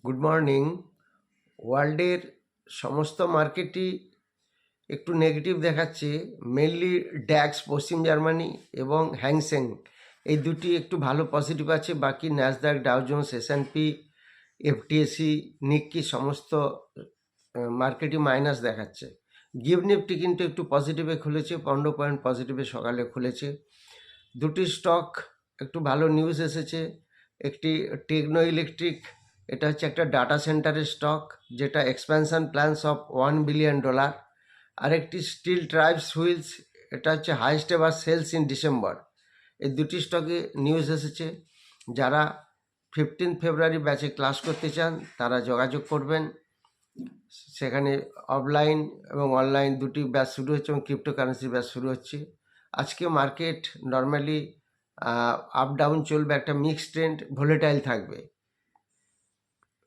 Good morning. ওয়ার্ল্ডের সমস্ত মার্কেটই একটু নেগেটিভ দেখাচ্ছে। মেনলি ড্যাক্স পশ্চিম জার্মানি এবং হ্যাংসেং এই দুটি একটু ভালো পজিটিভ আছে। বাকি Nasdaq, Dow Jones, S&P, FTSE, Nikkei সমস্ত মার্কেটই মাইনাস দেখাচ্ছে। গিভ নিফটি কিন্তু একটু পজিটিভে খুলেছে, 15 পয়েন্ট পজিটিভে সকালে খুলেছে। দুটি স্টক একটু ভালো নিউজ এসেছে। একটি টেকনো ইলেকট্রিক, এটা হচ্ছে একটা ডাটা সেন্টারের স্টক যেটা এক্সপ্যানশন প্ল্যানস অফ $1 বিলিয়ন। আরেকটি স্টিল ট্রাইবস হুইলস, এটা হচ্ছে highest ever sales in December. এই দুটি স্টকে নিউজ এসেছে। যারা 15 ফেব্রুয়ারি ব্যাচে ক্লাস করতে চান তারা যোগাযোগ করবেন। সেখানে অফলাইন এবং অনলাইন দুটি ব্যাচ শুরু হচ্ছে এবং ক্রিপ্টোকারেন্সি ব্যাচ শুরু হচ্ছে। আজকে মার্কেট নর্মালি আপ ডাউন চলবে, একটা মিক্সড ট্রেন্ড, ভোলেটাইল থাকবে।